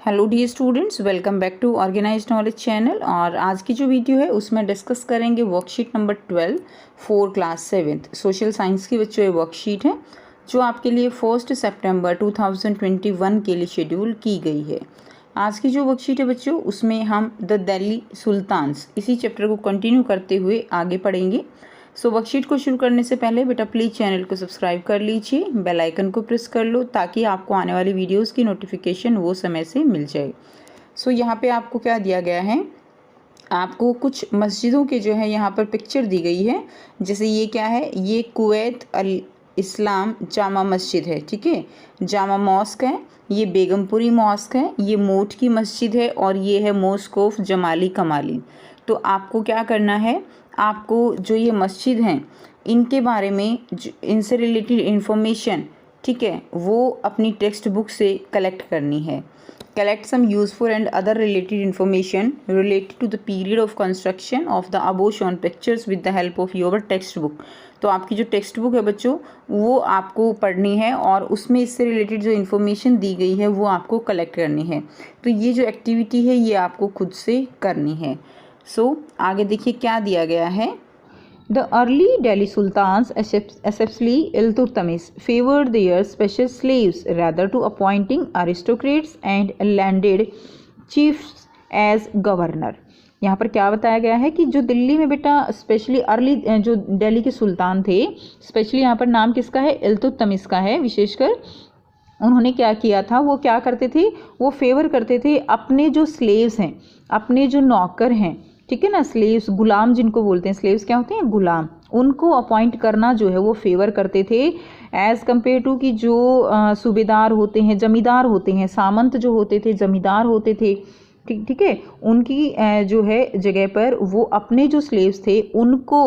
Hello dear students, welcome back to organised knowledge channel. और आज की जो वीडियो है उसमें डिस्कस करेंगे worksheet number 12 for class 7th social science की बच्चों ये वर्कशीट है जो आपके लिए 1 सितंबर 2021 के लिए शेड्यूल की गई है। आज की जो वर्कशीट है बच्चों उसमें हम द दिल्ली सुल्तान्स इसी चैप्टर को कंटिन्यू करते हुए आगे पढ़ेंगे। सो वर्कशीट को शुरू करने से पहले बेटा प्लीज़ चैनल को सब्सक्राइब कर लीजिए, बेल आइकन को प्रेस कर लो ताकि आपको आने वाली वीडियोस की नोटिफिकेशन वो समय से मिल जाए। सो यहाँ पे आपको क्या दिया गया है, आपको कुछ मस्जिदों के जो है यहाँ पर पिक्चर दी गई है। जैसे ये क्या है, ये कुवैत अल इस्लाम जामा मस्जिद है, ठीक है, जामा मॉस्क है, ये बेगमपुरी मॉस्क है, ये मोट की मस्जिद है और ये है मॉस्क ऑफ जमाली कमाली। तो आपको क्या करना है, आपको जो ये मस्जिद हैं इनके बारे में इनसे रिलेटेड इन्फॉर्मेशन, ठीक है, वो अपनी टेक्स्ट बुक से कलेक्ट करनी है। Collect some useful and other related information related to the period of construction of the above shown pictures with the help of your text book। तो आपकी जो टेक्स्ट बुक है बच्चों वो आपको पढ़नी है और उसमें इससे रिलेटेड जो इन्फॉर्मेशन दी गई है वो आपको कलेक्ट करनी है। तो ये जो एक्टिविटी है ये आपको खुद से करनी है। सो आगे देखिए क्या दिया गया है। The early Delhi sultans, especially Iltutmish, favored their special slaves rather to appointing aristocrats and landed chiefs as governor। यहाँ पर क्या बताया गया है कि जो दिल्ली में बेटा स्पेशली अर्ली जो दिल्ली के सुल्तान थे, स्पेशली यहाँ पर नाम किसका है, इल्तुतमिश का है विशेषकर। उन्होंने क्या किया था, वो क्या करते थे, वो फेवर करते थे अपने जो स्लेव्स हैं, अपने जो नौकर हैं, ठीक है ना, स्लेव्स गुलाम जिनको बोलते हैं, स्लेव्स क्या होते हैं, गुलाम, उनको अपॉइंट करना जो है वो फेवर करते थे एज़ कम्पेयर टू कि जो सूबेदार होते हैं, जमींदार होते हैं, सामंत जो होते थे, जमींदार होते थे, ठीक है, उनकी जो है जगह पर वो अपने जो स्लेव्स थे उनको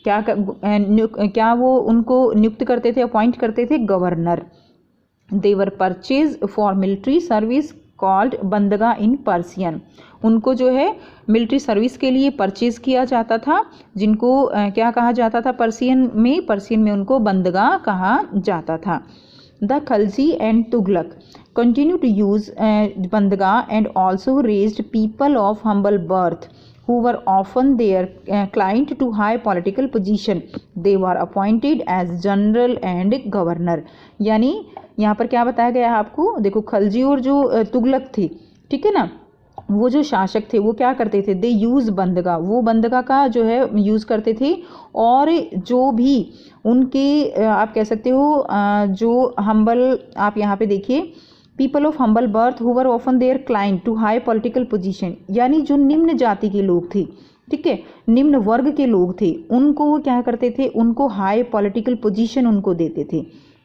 क्या वो उनको नियुक्त करते थे, अपॉइंट करते थे governor. They were purchase for military service called बंदगा इन पर्सियन। उनको जो है मिलिट्री सर्विस के लिए परचेज किया जाता था, जिनको क्या कहा जाता था, पर्सियन में उनको बंदगा कहा जाता था। The Khalji and Tughlaq continue to use बंदगा and also raised people of humble birth who were often their client to high political position. They were appointed as general and governor। यानी यहाँ पर क्या बताया गया है आपको, देखो खलजी और जो तुगलक थे, ठीक है ना, वो जो शासक थे वो क्या करते थे, दे यूज़ बंदगा, वो बंदगा का जो है यूज़ करते थे। और जो भी उनके आप कह सकते हो जो हम्बल, आप यहाँ पे देखिए, people of humble birth who were often their client to high political position, यानी जो निम्न जाति के लोग थे, ठीक है, निम्न वर्ग के लोग थे, उनको वो क्या करते थे, उनको हाई पॉलिटिकल पोजीशन उनको देते थे,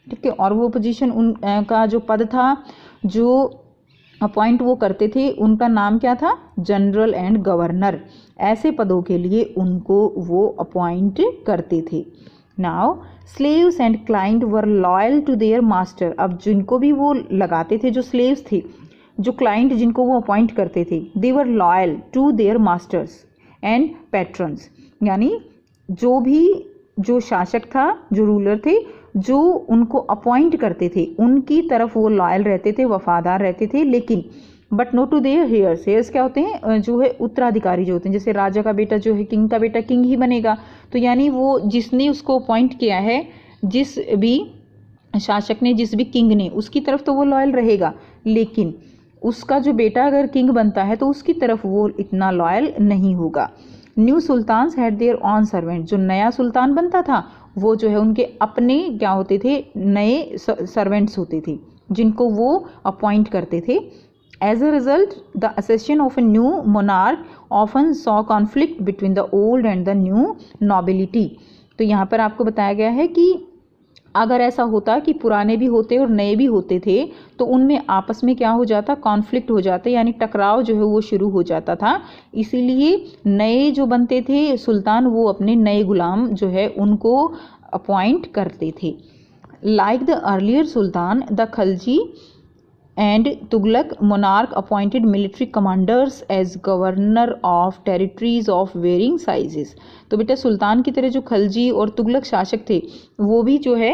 ठीक है। और वो पोजीशन उनका जो पद था, जो अपॉइंट वो करते थे, उनका नाम क्या था, जनरल एंड गवर्नर। ऐसे पदों के लिए उनको वो अपॉइंट करते थे। Now slaves and client were loyal to their master. अब जिनको भी वो लगाते थे, जो स्लेव्स थे, जो क्लाइंट जिनको वो अपॉइंट करते थे, they were loyal to their masters and patrons. यानी जो भी जो शासक था, जो रूलर थे, जो उनको अपॉइंट करते थे उनकी तरफ वो लॉयल रहते थे, वफादार रहते थे। लेकिन but not to their heirs. Heirs क्या होते हैं, जो है उत्तराधिकारी जो होते हैं। जैसे राजा का बेटा जो है, किंग का बेटा किंग ही बनेगा, तो यानी वो जिसने उसको अपॉइंट किया है, जिस भी शासक ने, जिस भी किंग ने, उसकी तरफ तो वो लॉयल रहेगा। लेकिन उसका जो बेटा अगर किंग बनता है तो उसकी तरफ वो इतना लॉयल नहीं होगा। New sultans had their own servant. जो नया सुल्तान बनता था वो जो है उनके अपने क्या होते थे, नए सर्वेंट्स होते थे जिनको वो अपॉइंट करते थे। As a result, the accession of a new monarch often saw conflict between the old and the new nobility। तो यहाँ पर आपको बताया गया है कि अगर ऐसा होता कि पुराने भी होते और नए भी होते थे तो उनमें आपस में क्या हो जाता, कॉन्फ्लिक्ट हो जाता, यानी टकराव जो है वो शुरू हो जाता था। इसीलिए नए जो बनते थे सुल्तान, वो अपने नए गुलाम जो है उनको अपॉइंट करते थे। Like the earlier Sultan, the Khalji and Tughlaq monarch appointed military commanders as governor of territories of varying sizes। तो बेटा सुल्तान की तरह जो खलजी और तुगलक शासक थे वो भी जो है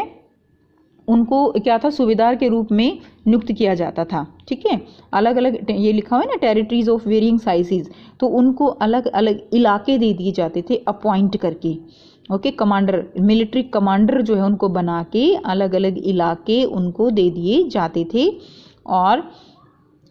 उनको क्या था, सूबेदार के रूप में नियुक्त किया जाता था। ठीक है, अलग अलग ये लिखा हुआ है ना, टेरिटरीज ऑफ वेरिंग साइजेस, तो उनको अलग अलग इलाके दे दिए जाते थे अपॉइंट करके। ओके, कमांडर, मिलिट्री कमांडर जो है उनको बना के अलग अलग इलाके उनको दे दिए जाते थे। और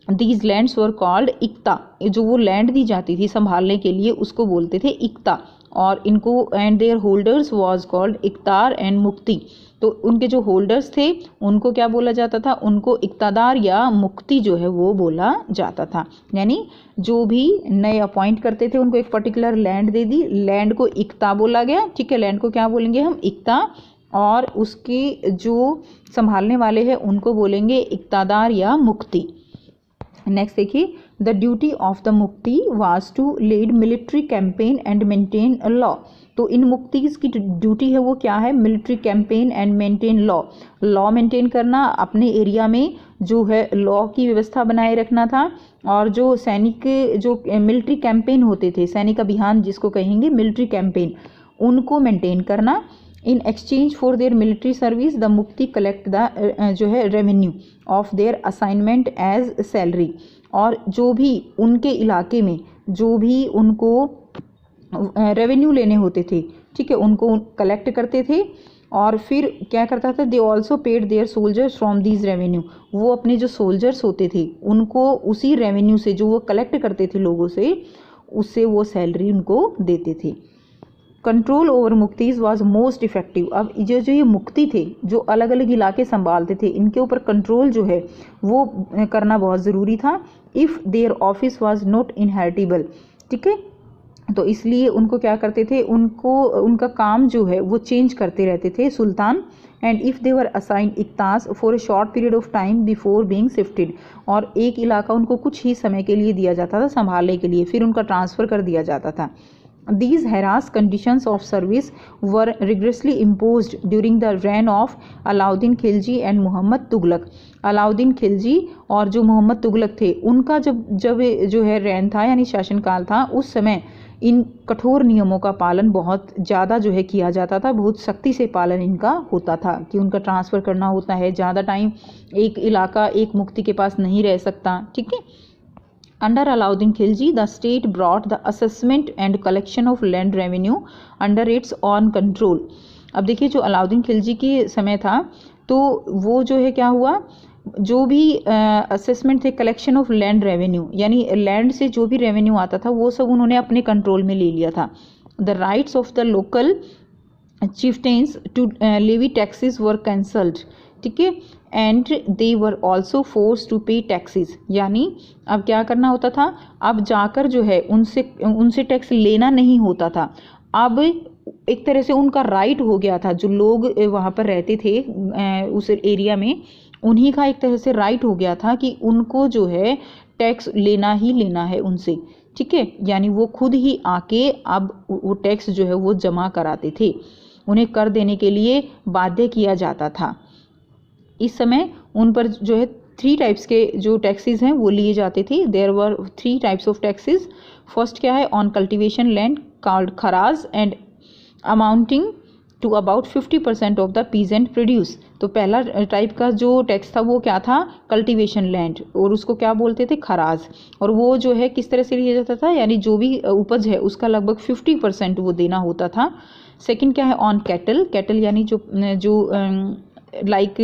दीज लैंड्स वर कॉल्ड इक्ता, जो वो लैंड दी जाती थी संभालने के लिए उसको बोलते थे इक्ता। और इनको and their holders was called इक्तार एंड मुक्ति, तो उनके जो होल्डर्स थे उनको क्या बोला जाता था, उनको इक्तादार या मुक्ति जो है वो बोला जाता था। यानी जो भी नए अपॉइंट करते थे उनको एक पर्टिकुलर लैंड दे दी, लैंड को इक्ता बोला गया। ठीक है, लैंड को क्या बोलेंगे हम, इक्ता, और उसके जो संभालने वाले हैं उनको बोलेंगे इक्तादार या मुक्ति। नेक्स्ट देखिए, द ड्यूटी ऑफ द मुक्ति was to lead military campaign and maintain a law, तो इन मुक्तिस की ड्यूटी है वो क्या है, military campaign and maintain law, law maintain करना, अपने एरिया में जो है लॉ की व्यवस्था बनाए रखना था। और जो सैनिक जो मिलिट्री कैंपेन होते थे, सैनिक अभियान जिसको कहेंगे मिलिट्री कैंपेन, उनको मेंटेन करना। In exchange for their military service the मुक्ति कलेक्ट द जो है revenue of their assignment as salary, और जो भी उनके इलाके में जो भी उनको रेवेन्यू लेने होते थे, ठीक है, उनको कलेक्ट करते थे। और फिर क्या करता था, they also paid their soldiers from these revenue, वो अपने जो सोल्जर्स होते थे उनको उसी रेवेन्यू से जो वो कलेक्ट करते थे लोगों से, उससे वो सैलरी उनको देते थे। कंट्रोल ओवर मुक्तिज वाज मोस्ट इफेक्टिव, अब जो ये मुक्ति थे जो अलग अलग इलाके संभालते थे, इनके ऊपर कंट्रोल जो है वो करना बहुत ज़रूरी था। If their office was not inheritable, ठीक है, तो इसलिए उनको क्या करते थे, उनको उनका काम जो है वो चेंज करते रहते थे सुल्तान। And if they were assign इक्तास for a short period of time before being shifted, और एक इलाका उनको कुछ ही समय के लिए दिया जाता था संभालने के लिए, फिर उनका ट्रांसफ़र कर दिया जाता था। These harassed conditions of service were rigorously imposed during the reign of Alauddin Khilji and Mohammad Tughlaq. Alauddin Khilji और जो मोहम्मद तुगलक थे उनका जब जो है रेन था यानी शासनकाल था, उस समय इन कठोर नियमों का पालन बहुत ज़्यादा जो है किया जाता था, बहुत सख्ती से पालन इनका होता था कि उनका ट्रांसफ़र करना होता है, ज़्यादा टाइम एक इलाका एक मुक्ति के पास नहीं रह सकता। ठीक है, Under Alauddin Khilji, the state brought the assessment and collection of land revenue under its own control। अब देखिए जो अलाउद्दीन खिलजी के समय था तो वो जो है क्या हुआ, जो भी असेसमेंट थे, कलेक्शन ऑफ लैंड रेवेन्यू, यानी लैंड से जो भी रेवेन्यू आता था वो सब उन्होंने अपने कंट्रोल में ले लिया था। The rights of the local chieftains to levy taxes were cancelled। ठीक है, and they were also force to pay taxes, यानी अब क्या करना होता था, अब जाकर जो है उनसे टैक्स लेना नहीं होता था, अब एक तरह से उनका राइट हो गया था। जो लोग वहाँ पर रहते थे उस एरिया में, उन्हीं का एक तरह से राइट हो गया था कि उनको जो है टैक्स लेना ही लेना है उनसे। ठीक है, यानी वो खुद ही आके अब वो टैक्स जो है वो जमा कराते थे, उन्हें कर देने के लिए बाध्य किया जाता था। इस समय उन पर जो है 3 टाइप्स के जो टैक्सेस हैं वो लिए जाते थे। There were 3 types of taxes. First क्या है, ऑन कल्टीवेशन लैंड कॉल्ड खराज and amounting to about 50% of the peasant produce. तो पहला टाइप का जो टैक्स था वो क्या था, कल्टीवेशन लैंड, और उसको क्या बोलते थे, खराज। और वो जो है किस तरह से लिया जाता था, यानी जो भी उपज है उसका लगभग 50% वो देना होता था। सेकंड क्या है, ऑन कैटल, कैटल यानी जो लाइक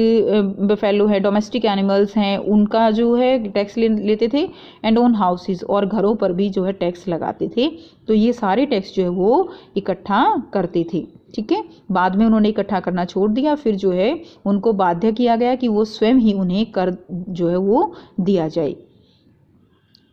बफेलो है, डोमेस्टिक एनिमल्स हैं, उनका जो है टैक्स लेते थे। एंड ऑन हाउसेस, और घरों पर भी जो है टैक्स लगाते थे। तो ये सारे टैक्स जो है वो इकट्ठा करते थे। ठीक है, बाद में उन्होंने इकट्ठा करना छोड़ दिया, फिर जो है उनको बाध्य किया गया कि वो स्वयं ही उन्हें कर जो है वो दिया जाए।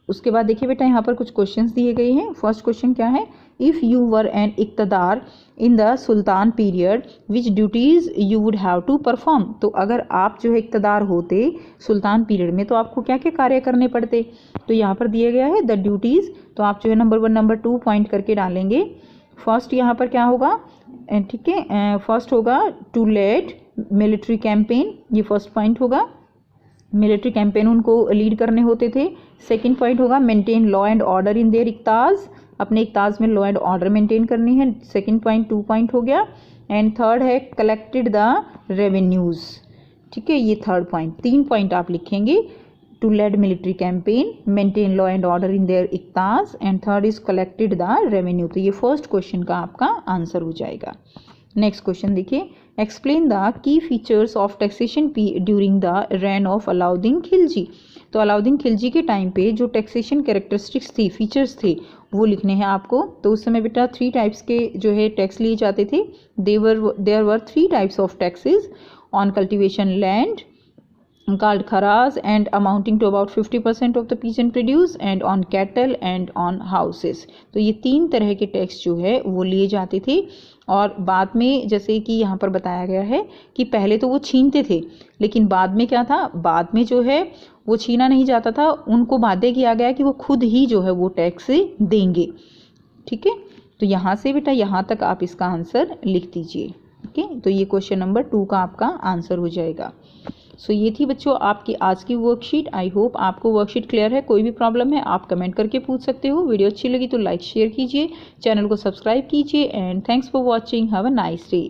उसके बाद देखिए बेटा यहाँ पर कुछ क्वेश्चंस दिए गए हैं। फर्स्ट क्वेश्चन क्या है, इफ़ यू वर एन इक्तदार in the sultan period which duties you would have to perform. तो अगर आप जो है इक्तदार होते सुल्तान पीरियड में तो आपको क्या क्या कार्य करने पड़ते। तो यहाँ पर दिया गया है द ड्यूटीज़, तो आप जो है नंबर 1 नंबर 2 पॉइंट करके डालेंगे। फर्स्ट यहाँ पर क्या होगा, ठीक है, फर्स्ट होगा टू लेड मिलिट्री कैंपेन, ये फर्स्ट पॉइंट होगा, मिलिट्री कैंपेन उनको लीड करने होते थे। सेकंड पॉइंट होगा maintain law and order in their इक्ताज, अपने इक्ताज में लॉ एंड ऑर्डर मेंटेन करनी है। सेकंड पॉइंट 2 पॉइंट हो गया। एंड थर्ड है कलेक्टेड द रेवेन्यूज़। ठीक है, ये थर्ड पॉइंट, 3 पॉइंट आप लिखेंगे। To led military campaign, maintain law and order in their इक्तास, and third is collected the revenue. तो ये फर्स्ट क्वेश्चन का आपका आंसर हो जाएगा। नेक्स्ट क्वेश्चन देखिए, explain the key features of taxation during the reign of Alauddin Khilji. तो अलाउद्दीन खिलजी के टाइम पे जो टैक्सेशन कैरेक्टरिस्टिक्स थी, फीचर्स थे, वो लिखने हैं आपको। तो उस समय बेटा 3 टाइप्स के जो है टैक्स लिए जाते थे। There were 3 types of taxes on cultivation land called kharaz and amounting to about 50% of the peasant produce, and on cattle and on houses। तो ये 3 तरह के टैक्स जो है वो लिए जाते थे। और बाद में जैसे कि यहाँ पर बताया गया है कि पहले तो वो छीनते थे, लेकिन बाद में क्या था, बाद में जो है वो छीना नहीं जाता था, उनको बाध्य किया गया कि वो खुद ही जो है वो टैक्स देंगे। ठीक है, तो यहाँ से बेटा यहाँ तक आप इसका आंसर लिख दीजिए। ओके, तो ये क्वेश्चन नंबर 2 का आपका आंसर हो जाएगा। सो ये थी बच्चों आपकी आज की वर्कशीट। आई होप आपको वर्कशीट क्लियर है। कोई भी प्रॉब्लम है आप कमेंट करके पूछ सकते हो। वीडियो अच्छी लगी तो लाइक शेयर कीजिए, चैनल को सब्सक्राइब कीजिए, and thanks for watching. Have a nice day.